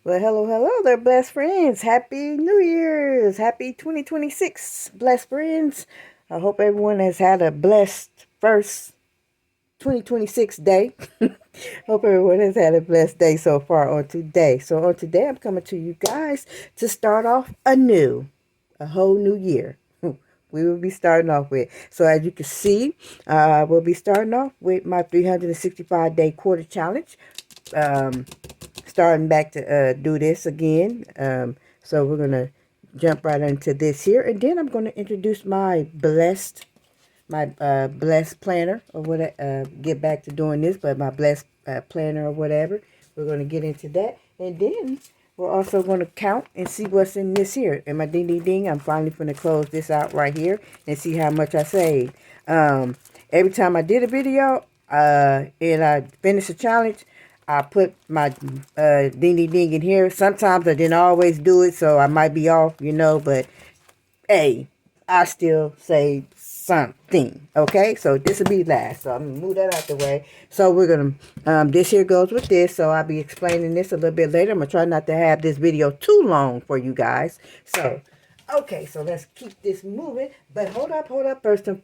Well, hello there, blessed friends. Happy New Year's. Happy 2026, blessed friends. I hope everyone has had a blessed first 2026 day. Hope everyone has had a blessed day so far on today. So, on today, I'm coming to you guys to start off anew, a whole new year. We will be starting off with. So, as you can see, we'll be starting off with my 365-day quarter challenge. Um, Starting back to do this again. So we're going to jump right into this here. And then I'm going to introduce my blessed planner or what, get back to doing this, but my blessed planner or whatever. We're going to get into that. And then we're also going to count and see what's in this here. And my ding ding ding, I'm finally going to close this out right here and see how much I saved. Every time I did a video and I finished a challenge, I put my ding ding ding in here. Sometimes I didn't always do it, so I might be off, but hey, I still say something. Okay, so this will be last. So I'm gonna move that out the way. So we're gonna this here goes with this. So I'll be explaining this a little bit later. I'm gonna try not to have this video too long for you guys. So okay, so let's keep this moving. But hold up. First and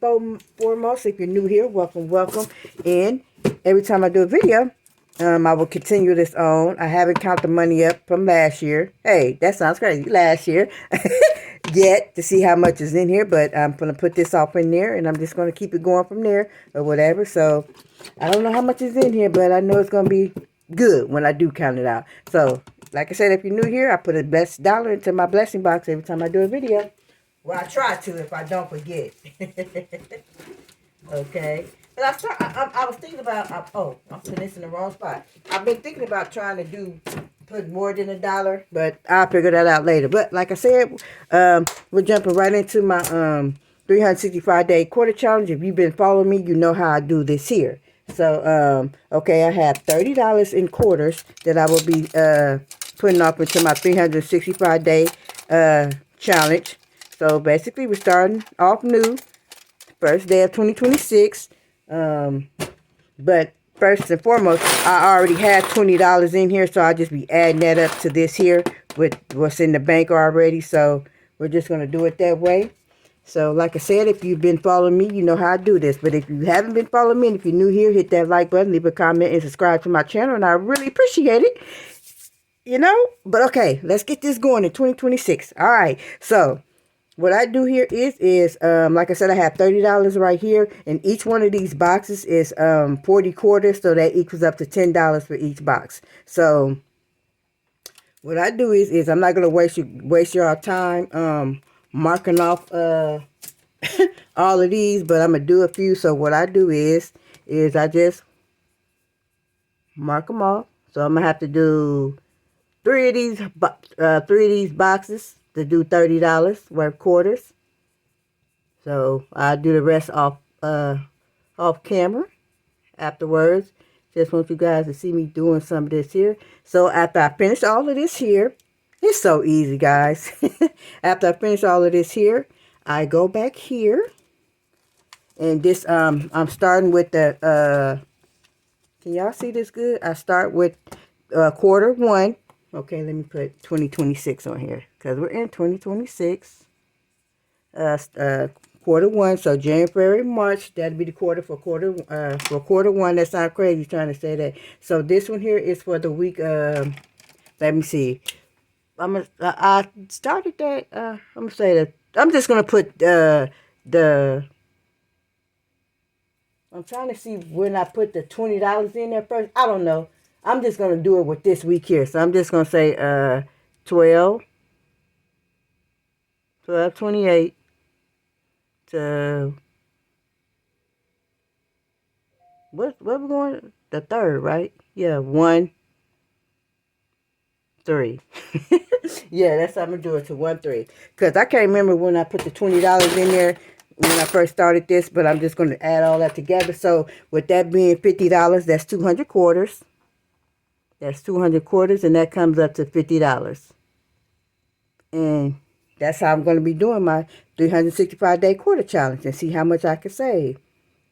foremost, if you're new here, welcome. And every time I do a video, I will continue this on. I haven't counted the money up from last year. Hey, that sounds crazy. Last year. Yet to see how much is in here, but I'm going to put this off in there, and I'm just going to keep it going from there or whatever. So I don't know how much is in here, but I know it's going to be good when I do count it out. So like I said, if you're new here, I put a blessed dollar into my blessing box every time I do a video. Well, I try to if I don't forget. Okay. But I was thinking about, I'm putting this in the wrong spot. I've been thinking about trying to put more than $1, but I'll figure that out later. But like I said, we're jumping right into my 365-day quarter challenge. If you've been following me, you know how I do this here. So, okay, I have $30 in quarters that I will be putting off into my 365-day challenge. So basically, we're starting off new. First day of 2026. But first and foremost, I already had $20 in here, so I'll just be adding that up to this here with what's in the bank already. So we're just going to do it that way. So like I said, if you've been following me, you know how I do this. But if you haven't been following me, and if you're new here, hit that like button, leave a comment, and subscribe to my channel, and I really appreciate it. But okay, let's get this going in 2026. All right, so what I do here is like I said, I have $30 right here, and each one of these boxes is 40 quarters, so that equals up to $10 for each box. So what I do is I'm not gonna waste your time marking off all of these, but I'm gonna do a few. So what I do is I just mark them off. So I'm gonna have to do three of these boxes to do $30 worth quarters. So I'll do the rest off camera afterwards. Just want you guys to see me doing some of this here. So after I finish all of this here, it's so easy, guys. After I finish all of this here, I go back here, and this I'm starting with the can y'all see this good? I start with quarter one. Okay, let me put 2026 on here because we're in 2026. Quarter one, so January, March, that'll be the quarter for quarter one. That's not crazy trying to say that. So this one here is for the week. Let me see. I started that. I'm gonna say that. I'm just gonna put the. I'm trying to see when I put the $20 in there first. I don't know. I'm just gonna do it with this week here. So I'm just gonna say 12, 28 to what we going, the third, right? Yeah, 1 3. Yeah, that's how I'm gonna do it, to 1 3, because I can't remember when I put the $20 in there when I first started this, but I'm just gonna add all that together. So with that being $50, that's 200 quarters. That's 200 quarters, and that comes up to $50. And that's how I'm going to be doing my 365-day quarter challenge and see how much I can save.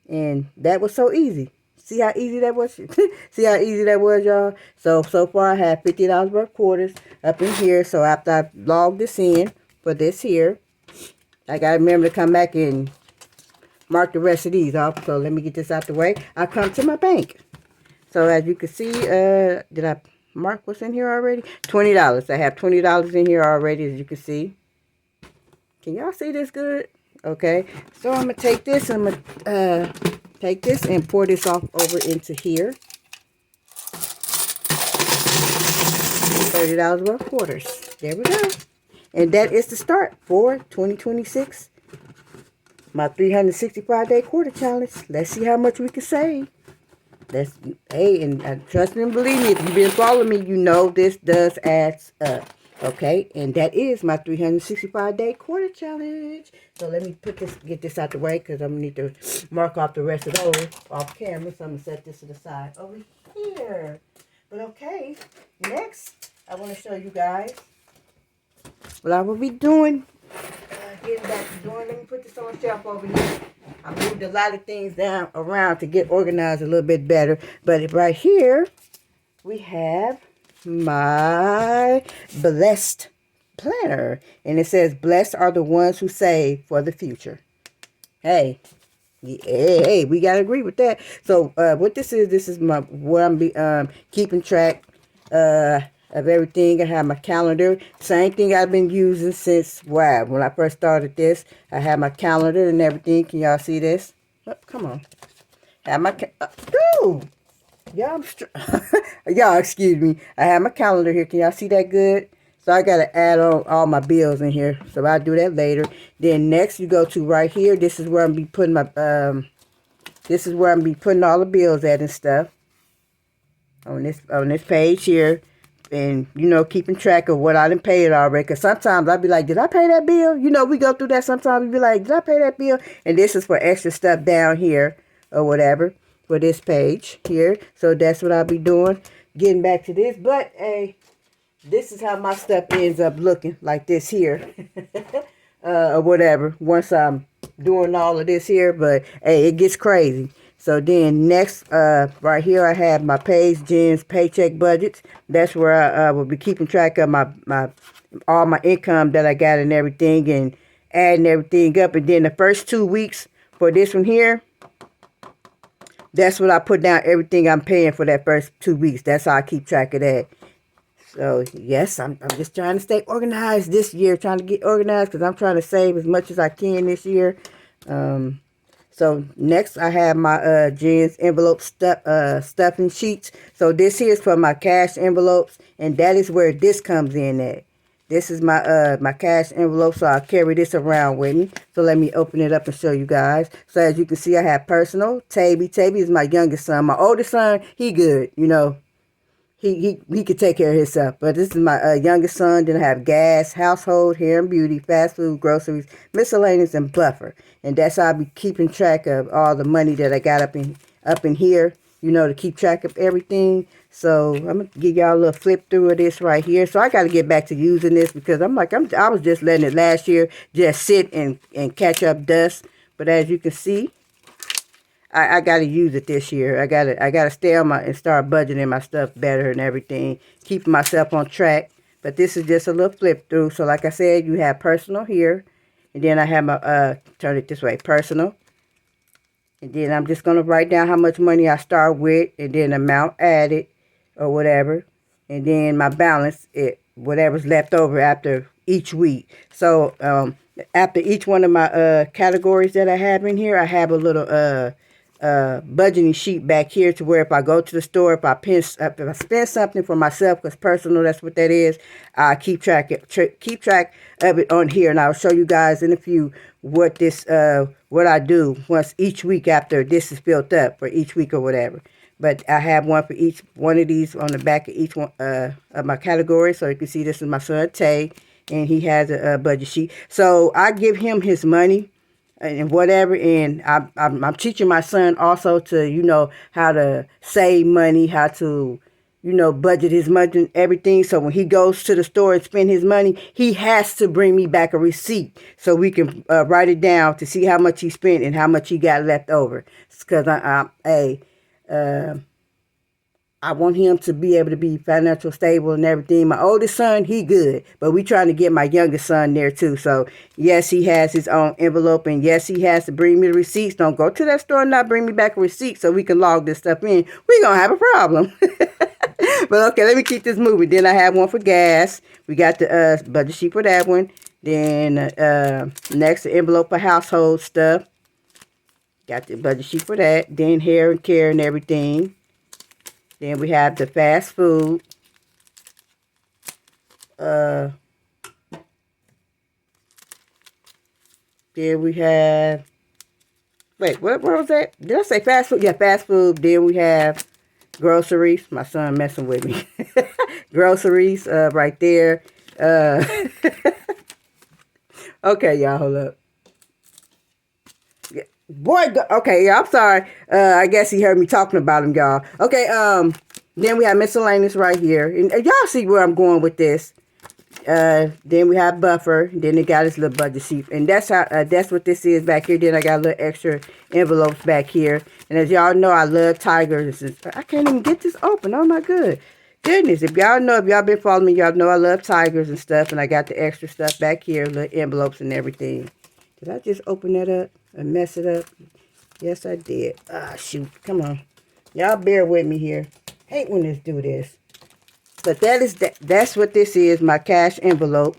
And that was so easy. See how easy that was? See how easy that was, y'all? So far I have $50 worth of quarters up in here. So after I log this in for this here, I got to remember to come back and mark the rest of these off. So let me get this out the way. I come to my bank. So as you can see, did I mark what's in here already? $20. I have $20 in here already, as you can see. Can y'all see this good? Okay. So I'm going to take this. I'm going to take this and pour this off over into here. $30 worth of quarters. There we go. And that is the start for 2026. My 365-day quarter challenge. Let's see how much we can save. Hey, and trust me and believe me, if you've been following me, you know this does add up. Okay, and that is my 365-day quarter challenge. So let me get this out the way because I'm going to need to mark off the rest of those off camera. So I'm going to set this to the side over here. But okay, next I want to show you guys what I will be doing. Getting back to doing. Let me put this on the shelf over here. I moved a lot of things down around to get organized a little bit better. But right here, we have my blessed planner. And it says, blessed are the ones who save for the future. Hey, we got to agree with that. So what this is where I'm keeping track of everything. I have my calendar. Same thing I've been using since, wow, when I first started this. I have my calendar and everything. Can y'all see this? Oh, come on. Have my, dude. Y'all, y'all, excuse me. I have my calendar here. Can y'all see that good? So I got to add on all my bills in here. So I'll do that later. Then next you go to right here. This is where I'm be putting my, this is where I'm be putting all the bills at and stuff. On this page here. And, you know, keeping track of what I done paid already. Because sometimes I'll be like, did I pay that bill? You know, we go through that sometimes. We be like, did I pay that bill? And this is for extra stuff down here or whatever for this page here. So that's what I'll be doing. Getting back to this. But, hey, this is how my stuff ends up looking. Like this here. Or whatever. Once I'm doing all of this here. But, hey, it gets crazy. So then next, right here, I have my Page Jen's paycheck budgets. That's where I will be keeping track of all my income that I got and everything and adding everything up. And then the first 2 weeks for this one here, that's what I put down everything I'm paying for that first 2 weeks. That's how I keep track of that. So, yes, I'm just trying to stay organized this year, trying to get organized because I'm trying to save as much as I can this year. So next I have my Jen's envelope stuffing sheets. So this here is for my cash envelopes, and that is where this comes in at. This is my my cash envelope, so I'll carry this around with me. So let me open it up and show you guys. So as you can see, I have personal. Taby is my youngest son. My oldest son, he good, you know. He could take care of himself. But this is my youngest son. Then I have gas, household, hair and beauty, fast food, groceries, miscellaneous, and buffer. And that's how I'll be keeping track of all the money that I got up in here, you know, to keep track of everything. So I'm going to give y'all a little flip through of this right here. So I got to get back to using this because I was just letting it last year just sit and catch up dust. But as you can see, I got to use it this year. I got to stay on and start budgeting my stuff better and everything, keeping myself on track. But this is just a little flip through. So like I said, you have personal here. And then I have my, turn it this way, personal. And then I'm just going to write down how much money I start with and then amount added or whatever. And then my balance, whatever's left over after each week. So after each one of my categories that I have in here, I have a little budgeting sheet back here to where if I go to the store, if I spend something for myself, because personal, that's what that is, I keep track of it on here, and I'll show you guys in a few what I do once each week after this is built up for each week or whatever. But I have one for each one of these on the back of each one of my categories. So you can see this is my son Tay, and he has a budget sheet. So I give him his money and whatever, and I'm teaching my son also to, you know, how to save money, how to, you know, budget his money and everything. So when he goes to the store and spend his money, he has to bring me back a receipt so we can write it down to see how much he spent and how much he got left over. Because I want him to be able to be financial stable and everything. My oldest son, he good, but we trying to get my youngest son there too. So yes, he has his own envelope, and yes, he has to bring me the receipts. Don't go to that store and not bring me back a receipt so we can log this stuff in. We gonna have a problem. But okay, let me keep this moving. Then I have one for gas. We got the budget sheet for that one. Then next, the envelope for household stuff. Got the budget sheet for that. Then hair and care and everything. Then we have the fast food. Then we have, wait, where was that? Did I say fast food? Yeah, fast food. Then we have groceries. My son messing with me. Groceries, right there. Okay, y'all, hold up. Boy, okay, yeah, I'm sorry. I guess he heard me talking about him, y'all. Okay, then we have miscellaneous right here. And y'all see where I'm going with this. Then we have buffer. Then it got his little budget sheet. And that's how that's what this is back here. Then I got a little extra envelopes back here. And as y'all know, I love tigers. I can't even get this open. Oh my goodness. If y'all know, if y'all been following me, y'all know I love tigers and stuff. And I got the extra stuff back here, little envelopes and everything. Did I just open that up and mess it up? Yes, I did. Ah, shoot. Come on. Y'all bear with me here. Hate when this do this. But that's what this is, my cash envelope.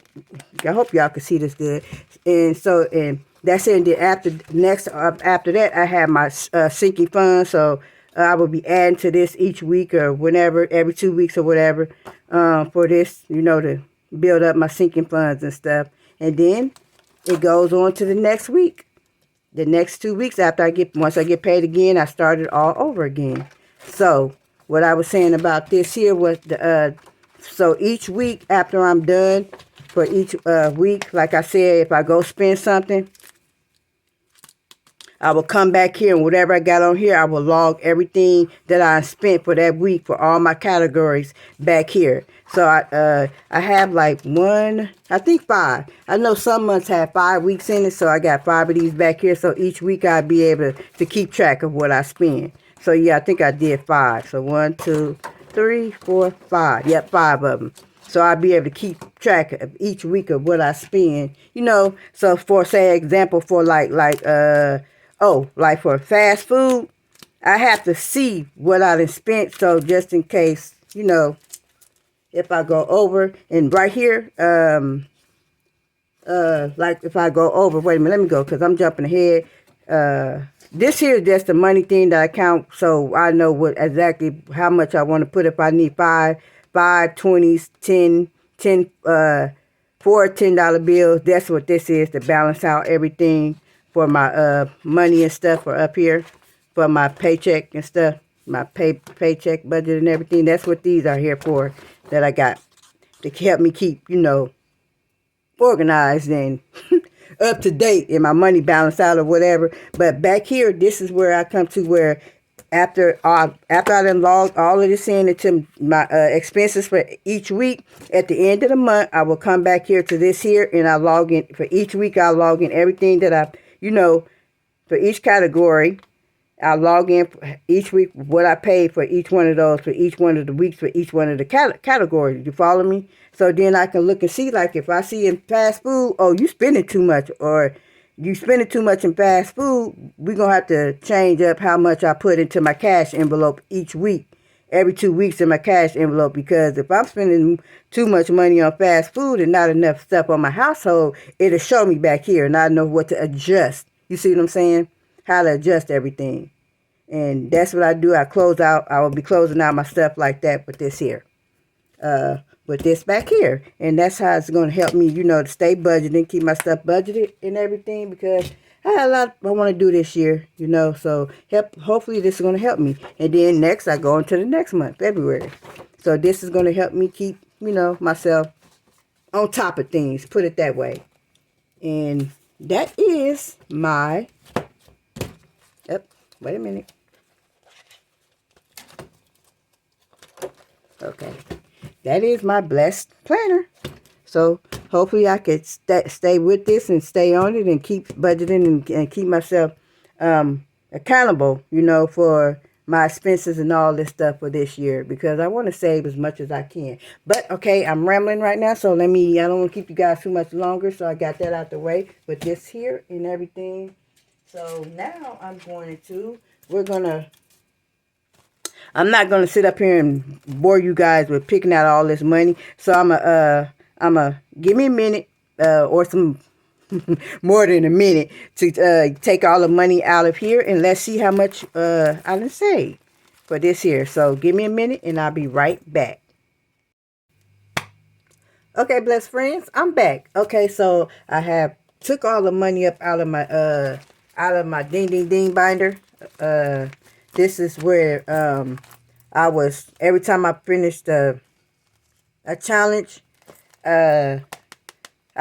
I hope y'all can see this good. And so, and that's it. And then after that, I have my sinking fund. So I will be adding to this each week or whenever, every 2 weeks or whatever, for this, to build up my sinking funds and stuff. And then it goes on to the next week. The next 2 weeks once I get paid again, I start it all over again. So what I was saying about this here was so each week after I'm done for each week, like I said, if I go spend something, I will come back here and whatever I got on here, I will log everything that I spent for that week for all my categories back here. So I have like I think 5. I know some months have 5 weeks in it, so I got 5 of these back here. So each week I'll be able to keep track of what I spend. So yeah, I think I did 5. So 1, 2, 3, 4, 5. Yep, 5 of them. So I'll be able to keep track of each week of what I spend. So for example, for like for fast food, I have to see what I done spent. So just in case, if I go over, and right here, like if I go over, wait a minute, let me go, because I'm jumping ahead. This here is just the money thing that I count, so I know how much I want to put. If I need 5 20s, 10, 4 $10 bills, that's what this is, to balance out everything for my money and stuff for up here, for my paycheck and stuff, my paycheck budget and everything. That's what these are here for, that I got to help me keep, organized and up to date and my money balanced out or whatever. But back here, this is where I come to where after I done logged all of this into my expenses for each week, at the end of the month, I will come back here to this here and I log in for each week. I'll log in everything that I, for each category. I'll log in for each week what I paid for each one of those, for each one of the weeks, for each one of the categories. You follow me? So then I can look and see, like if I see in fast food, oh, you spending too much, or you spending too much in fast food, we're going to have to change up how much I put into my cash envelope each week, every 2 weeks in my cash envelope. Because if I'm spending too much money on fast food and not enough stuff on my household, it'll show me back here and I know what to adjust. You see what I'm saying? How to adjust everything. And that's what I do. I will be closing out my stuff like that with this here. With this back here. And that's how it's going to help me, to stay budgeted, keep my stuff budgeted and everything, because I have a lot I want to do this year, so hopefully this is going to help me. And then next, I go into the next month, February. So this is going to help me keep, myself on top of things, put it that way. And that is my, wait a minute. Okay. That is my blessed planner. So hopefully I could stay with this and stay on it and keep budgeting and keep myself accountable, for my expenses and all this stuff for this year because I want to save as much as I can. But okay, I'm rambling right now, so I don't want to keep you guys too much longer, so I got that out the way with this here and everything. So now I'm not gonna sit up here and bore you guys with picking out all this money. So I'm a give me a minute or some more than a minute to take all the money out of here, and let's see how much I done save for this here. So give me a minute and I'll be right back. Okay, blessed friends, I'm back. Okay, so I have took all the money up out of my ding ding ding binder. This is where I was every time I finished a challenge, I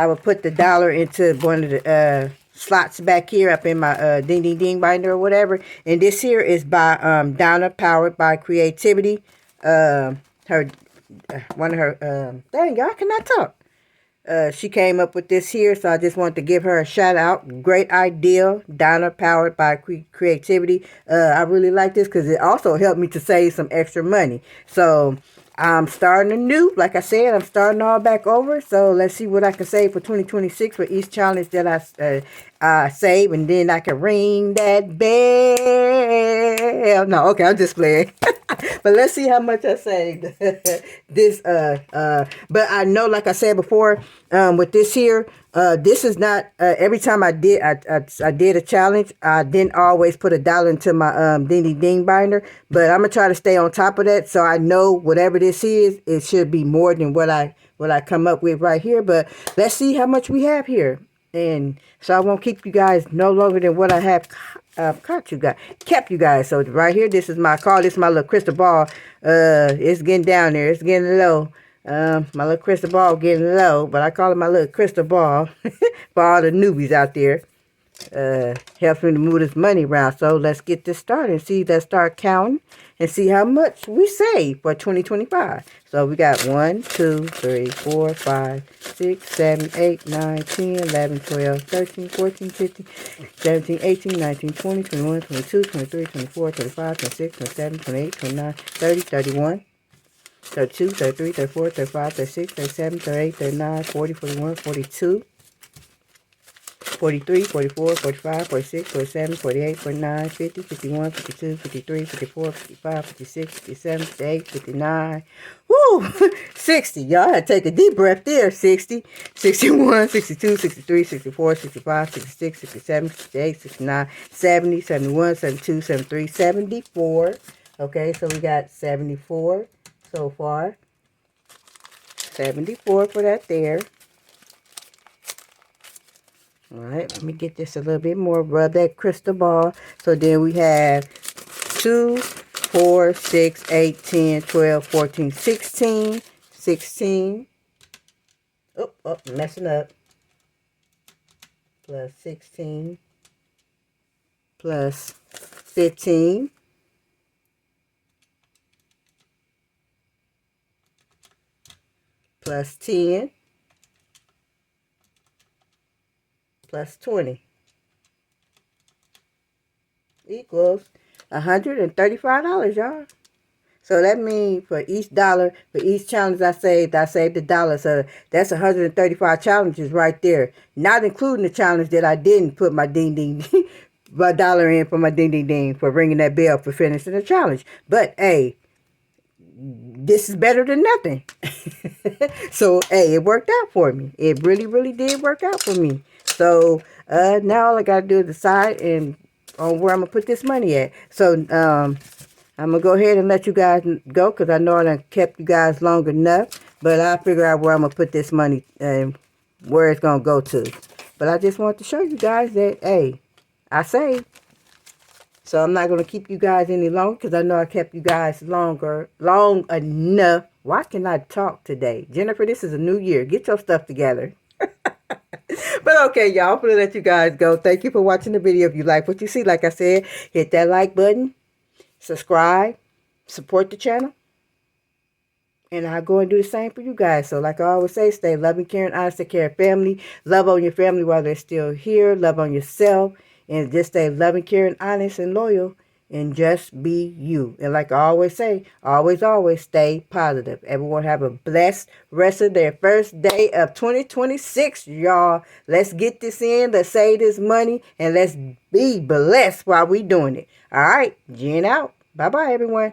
would put the dollar into one of the slots back here up in my ding ding ding binder or whatever. And this here is by Donna, powered by creativity. Her one of her dang, y'all cannot talk. She came up with this here, so I just wanted to give her a shout out. Great idea, Donna, powered by creativity. I really like this because it also helped me to save some extra money. So I'm starting anew. Like I said, I'm starting all back over. So let's see what I can save for 2026 for each challenge that I save, and then I can ring that bell. No, okay, I'm just playing. But let's see how much I saved but I know, like I said before, with this here, this is not every time I did a challenge, I didn't always put a dollar into my ding ding ding binder, but I'm gonna try to stay on top of that, so I know whatever this is, it should be more than what I come up with right here. But let's see how much we have here. And so I won't keep you guys no longer than what I have kept you guys. So right here, this is my little crystal ball. It's getting down there. It's getting low. My little crystal ball getting low, but I call it my little crystal ball for all the newbies out there. Helps me to move this money around. So let's get this started and let's start counting and see how much we save for 2025. So we got 1, 2, 3, 4, 5, 6, 7, 8, 9, 10, 11, 12, 13, 14, 15, 17, 18, 19, 20, 21, 22, 23, 24, 25, 26, 27, 28, 29, 30, 31. 32, 33, 34, 35, 36, 37, 38, 39, 40, 41, 42, 43, 44, 45, 46, 47, 48, 49, 50, 51, 52, 53, 54, 55, 56, 57, 58, 59. Woo! 60. Y'all had to take a deep breath there. 60, 61, 62, 63, 64, 65, 66, 67, 68, 69, 70, 71, 72, 73, 74. Okay, so we got 74 so far. 74 for that there. All right, let me get this a little bit more. Rub that crystal ball. So then we have 2, 4, 6, 8, 10, 12, 14, 16. 16. Oh, messing up. Plus 16. Plus 15. Plus 10. Plus 20 equals $135, y'all. So that means for each challenge I saved a dollar. So that's 135 challenges right there. Not including the challenge that I didn't put my ding ding my dollar in for my ding ding ding for ringing that bell for finishing the challenge. But hey, this is better than nothing. So hey, it worked out for me. It really, really did work out for me. So now all I gotta do is decide on where I'm gonna put this money at. So I'm gonna go ahead and let you guys go because I know I done kept you guys long enough. But I'll figure out where I'm gonna put this money and where it's gonna go to. But I just want to show you guys that hey, I saved. So I'm not gonna keep you guys any longer because I know I kept you guys long enough. Why can I talk today? Jennifer, this is a new year. Get your stuff together. But okay, y'all, I'm going to let you guys go. Thank you for watching the video. If you like what you see, like I said, hit that like button, subscribe, support the channel, and I'll go and do the same for you guys. So like I always say, stay loving, caring, honest, take care of family. Love on your family while they're still here. Love on yourself. And just stay loving, caring, honest, and loyal. and just be you. And like I always say, always stay positive. Everyone have a blessed rest of their first day of 2026, y'all. Let's get this in. Let's save this money and let's be blessed while we doing it. All right, Jen out. Bye-bye, everyone.